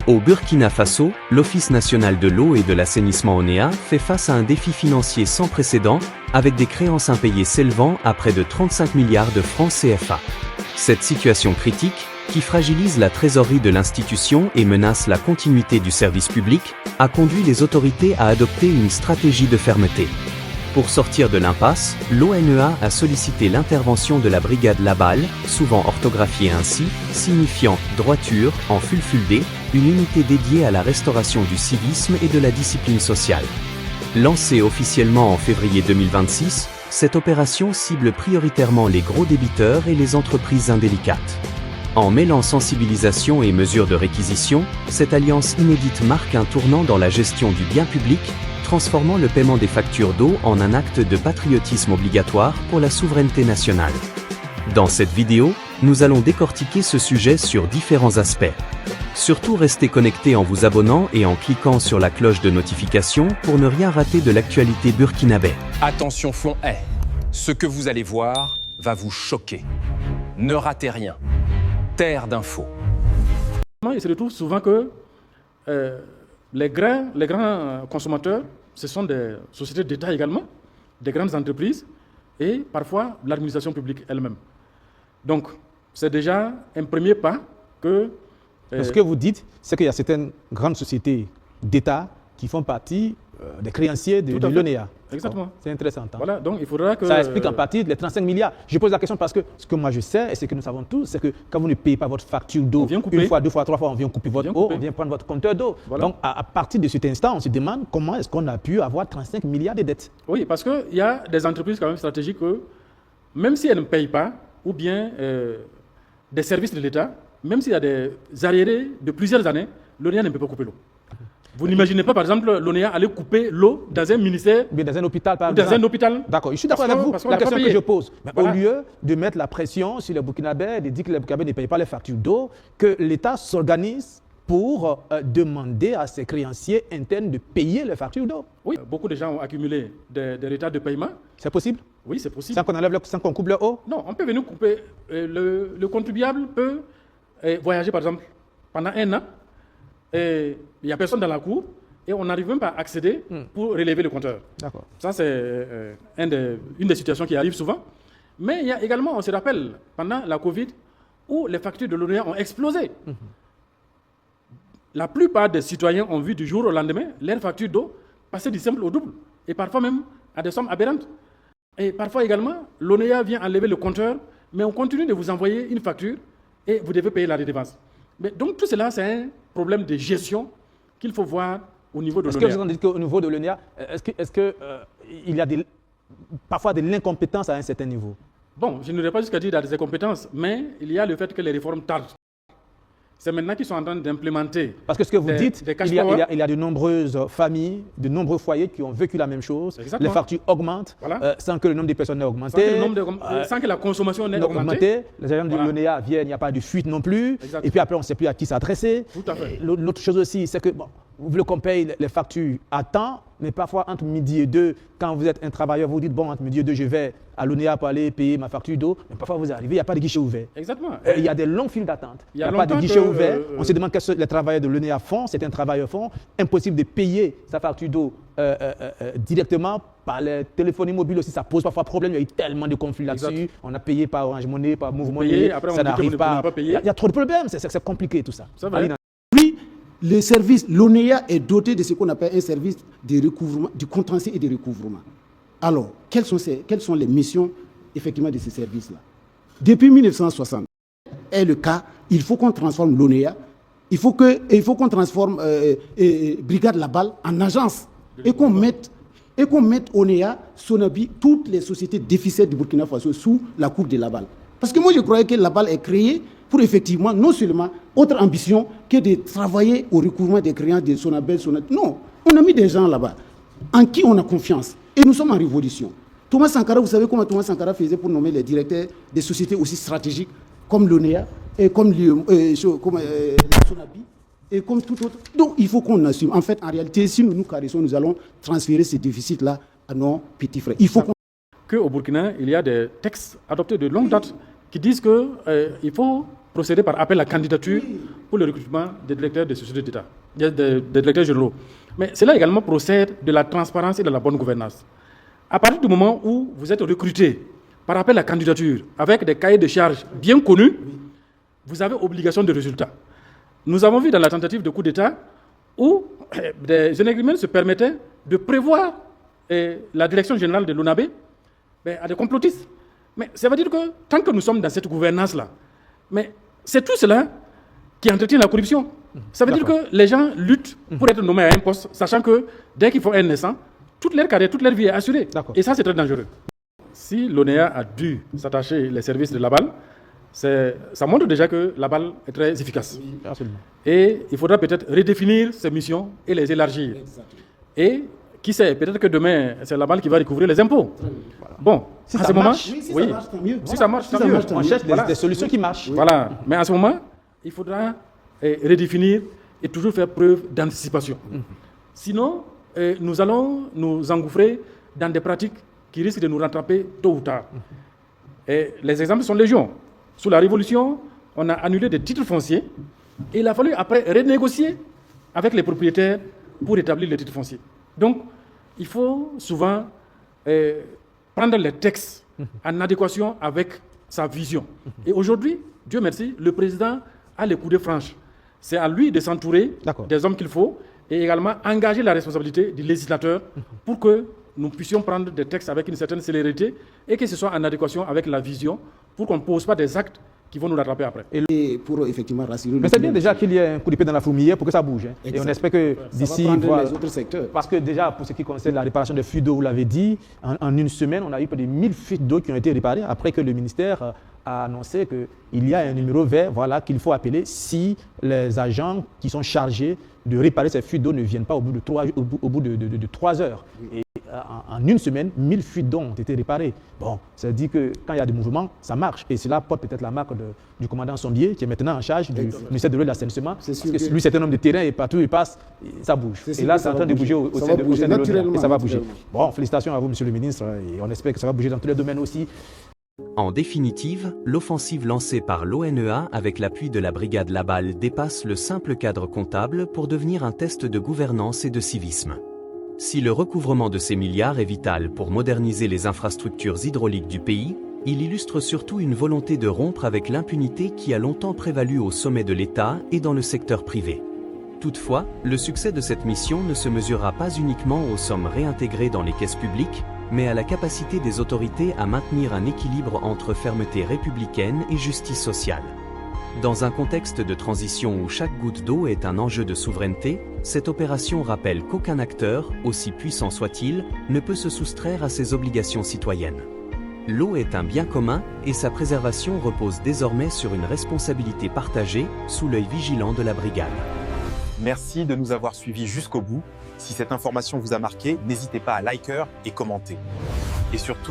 Au Burkina Faso, l'Office national de l'eau et de l'assainissement ONEA fait face à un défi financier sans précédent, avec des créances impayées s'élevant à près de 35 milliards de francs CFA. Cette situation critique, qui fragilise la trésorerie de l'institution et menace la continuité du service public, a conduit les autorités à adopter une stratégie de fermeté. Pour sortir de l'impasse, l'ONEA a sollicité l'intervention de la brigade Laballe, souvent orthographiée ainsi, signifiant « droiture » en fulfulde, une unité dédiée à la restauration du civisme et de la discipline sociale. Lancée officiellement en février 2026, cette opération cible prioritairement les gros débiteurs et les entreprises indélicates. En mêlant sensibilisation et mesures de réquisition, cette alliance inédite marque un tournant dans la gestion du bien public, transformant le paiement des factures d'eau en un acte de patriotisme obligatoire pour la souveraineté nationale. Dans cette vidéo, nous allons décortiquer ce sujet sur différents aspects. Surtout restez connectés en vous abonnant et en cliquant sur la cloche de notification pour ne rien rater de l'actualité burkinabé. Attention Flon Hay, ce que vous allez voir va vous choquer. Ne ratez rien. Terre d'infos. Il se retrouve souvent que les grands consommateurs, ce sont des sociétés d'État également, des grandes entreprises et parfois l'administration publique elle-même. Donc, c'est déjà un premier pas que... Ce que vous dites, c'est qu'il y a certaines grandes sociétés d'État qui font partie des créanciers de l'ONEA. Exactement. C'est intéressant. Voilà, donc il faudra que... Ça explique en partie les 35 milliards. Je pose la question parce que ce que moi je sais et ce que nous savons tous, c'est que quand vous ne payez pas votre facture d'eau, une fois, deux fois, trois fois, on vient couper votre eau, on vient prendre votre compteur d'eau. Voilà. Donc à partir de cet instant, on se demande comment est-ce qu'on a pu avoir 35 milliards de dettes. Oui, parce qu'il y a des entreprises quand même stratégiques que, même si elles ne payent pas, ou bien des services de l'État, même s'il y a des arriérés de plusieurs années, l'ONEA ne peut pas couper l'eau. Vous n'imaginez pas, par exemple, l'ONEA aller couper l'eau dans un ministère mais dans un hôpital, par exemple. Dans un hôpital. D'accord, je suis d'accord avec vous. La question que je pose, voilà. Au lieu de mettre la pression sur les Burkinabés, de dire que les Burkinabés ne payent pas les factures d'eau, que l'État s'organise pour demander à ses créanciers internes de payer les factures d'eau. Oui, beaucoup de gens ont accumulé des retards de paiement. C'est possible? Oui, c'est possible. Sans qu'on coupe leur eau? Non, on peut venir couper. Le contribuable peut voyager, par exemple, pendant un an. Et il n'y a personne dans la cour et on n'arrive même pas à accéder pour relever le compteur. D'accord. Ça, c'est une des situations qui arrive souvent. Mais il y a également, on se rappelle, pendant la Covid, où les factures de l'ONEA ont explosé. La plupart des citoyens ont vu du jour au lendemain leurs factures d'eau passer du simple au double et parfois même à des sommes aberrantes. Et parfois également, l'ONEA vient enlever le compteur, mais on continue de vous envoyer une facture et vous devez payer la redevance. Mais donc tout cela, c'est un problème de gestion qu'il faut voir au niveau de l'ONEA. Est-ce que vous en dites qu'au niveau de l'ONEA, est-ce qu'il y a parfois de l'incompétence à un certain niveau? Bon, je n'aurais pas jusqu'à dire qu'il y a des incompétences, mais il y a le fait que les réformes tardent. C'est maintenant qu'ils sont en train d'implémenter. Parce que ce que vous dites, il y a de nombreuses familles, de nombreux foyers qui ont vécu la même chose. Exactement. Les factures augmentent sans que le nombre de personnes n'ait augmenté. Sans que la consommation n'ait augmenté. Les agents de l'ONEA viennent, il n'y a pas de fuite non plus. Exactement. Et puis après, on ne sait plus à qui s'adresser. Tout à fait. L'autre chose aussi, c'est que vous voulez qu'on paye les factures à temps, mais parfois entre midi et 2, quand vous êtes un travailleur, vous dites, bon, entre midi et 2, je vais à l'ONEA pour aller payer ma facture d'eau. Mais parfois, vous arrivez, il n'y a pas de guichet ouvert. Exactement. Il y a des longues files d'attente. Il n'y a pas de guichet ouvert. On se demande qu'est-ce que les travailleurs de l'ONEA font. C'est un travailleur font. Impossible de payer sa facture d'eau directement par les téléphones mobiles aussi. Ça pose parfois problème. Il y a eu tellement de conflits là-dessus. On a payé par Orange Money, par Move Money. Ça n'arrive pas. Il y a trop de problèmes. C'est compliqué tout ça. Le service, l'ONEA est doté de ce qu'on appelle un service de recouvrement, du contentieux et de recouvrement. Alors, quelles sont les missions effectivement de ce service-là? Depuis 1960, est le cas, il faut qu'on transforme l'ONEA, il faut qu'on transforme Brigade Laballe en agence et qu'on mette ONEA, Sonabi, toutes les sociétés déficitaires du Burkina Faso sous la coupe de Laballe. Parce que moi, je croyais que Laballe est créée pour effectivement, non seulement, autre ambition que de travailler au recouvrement des créances de Sonabel, Non, on a mis des gens là-bas en qui on a confiance. Et nous sommes en révolution. Thomas Sankara, vous savez comment Thomas Sankara faisait pour nommer les directeurs des sociétés aussi stratégiques comme l'ONEA et comme la Sonabi et comme tout autre. Donc, il faut qu'on assume. En fait, en réalité, si nous nous caressons, nous allons transférer ces déficits-là à nos petits frères. Il faut qu'au Burkina, il y a des textes adoptés de longue date qui disent qu'il faut procéder par appel à candidature pour le recrutement des directeurs des sociétés d'État, des directeurs généraux. Mais cela également procède de la transparence et de la bonne gouvernance. À partir du moment où vous êtes recruté par appel à candidature avec des cahiers de charges bien connus, vous avez obligation de résultat. Nous avons vu dans la tentative de coup d'État où des généraux se permettaient de prévoir la direction générale de l'ONAB à des complotistes. Mais ça veut dire que tant que nous sommes dans cette gouvernance-là, mais c'est tout cela qui entretient la corruption. Ça veut dire que les gens luttent pour être nommés à un poste, sachant que dès qu'ils font un naissant, toute leur carrière, toute leur vie est assurée. Et ça, c'est très dangereux. Si l'ONEA a dû s'attacher les services de Laval, ça montre déjà que Laval est très efficace. Oui, absolument. Et il faudra peut-être redéfinir ses missions et les élargir. Exactement. Et qui sait, peut-être que demain, c'est Laval qui va recouvrir les impôts. Voilà. Bon, si à ça ce moment, marche, oui, ça marche, tant mieux. Si ça marche, tant mieux. On cherche des solutions qui marchent. Voilà. Mais à ce moment, il faudra redéfinir et toujours faire preuve d'anticipation. Sinon, nous allons nous engouffrer dans des pratiques qui risquent de nous rattraper tôt ou tard. Et les exemples sont légion. Sous la Révolution, on a annulé des titres fonciers et il a fallu après renégocier avec les propriétaires pour établir les titres fonciers. Donc, il faut souvent prendre les textes en adéquation avec sa vision. Et aujourd'hui, Dieu merci, le président a les coudées franches. C'est à lui de s'entourer des hommes qu'il faut et également engager la responsabilité du législateur pour que nous puissions prendre des textes avec une certaine célérité et que ce soit en adéquation avec la vision pour qu'on ne pose pas des actes qui vont nous rattraper après. Et pour effectivement rassurer. Mais c'est bien déjà qu'il y ait un coup d'épée dans la fourmilière pour que ça bouge. Hein. Et on espère que d'ici, les autres secteurs. Parce que déjà, pour ce qui concerne la réparation des fuites d'eau, vous l'avez dit, en une semaine, on a eu près de 1000 fuites d'eau qui ont été réparées après que le ministère a annoncé qu'il y a un numéro vert qu'il faut appeler si les agents qui sont chargés de réparer ces fuites d'eau ne viennent pas au bout de 3 heures. Et en une semaine, 1000 fuites d'eau ont été réparées. Bon, ça dit que quand il y a des mouvements, ça marche. Et cela porte peut-être la marque du commandant Sombier, qui est maintenant en charge du ministère de l'eau et de l'assainissement. Parce que lui, c'est un homme de terrain et partout où il passe, ça bouge. Et là, c'est en train de bouger au sein de l'ONEA. Et ça va bouger. Bon, félicitations à vous, monsieur le ministre. Et on espère que ça va bouger dans tous les domaines aussi. En définitive, l'offensive lancée par l'ONEA avec l'appui de la brigade Laval dépasse le simple cadre comptable pour devenir un test de gouvernance et de civisme. Si le recouvrement de ces milliards est vital pour moderniser les infrastructures hydrauliques du pays, il illustre surtout une volonté de rompre avec l'impunité qui a longtemps prévalu au sommet de l'État et dans le secteur privé. Toutefois, le succès de cette mission ne se mesurera pas uniquement aux sommes réintégrées dans les caisses publiques, mais à la capacité des autorités à maintenir un équilibre entre fermeté républicaine et justice sociale. Dans un contexte de transition où chaque goutte d'eau est un enjeu de souveraineté, cette opération rappelle qu'aucun acteur, aussi puissant soit-il, ne peut se soustraire à ses obligations citoyennes. L'eau est un bien commun et sa préservation repose désormais sur une responsabilité partagée sous l'œil vigilant de la brigade. Merci de nous avoir suivis jusqu'au bout. Si cette information vous a marqué, n'hésitez pas à liker et commenter. Et surtout,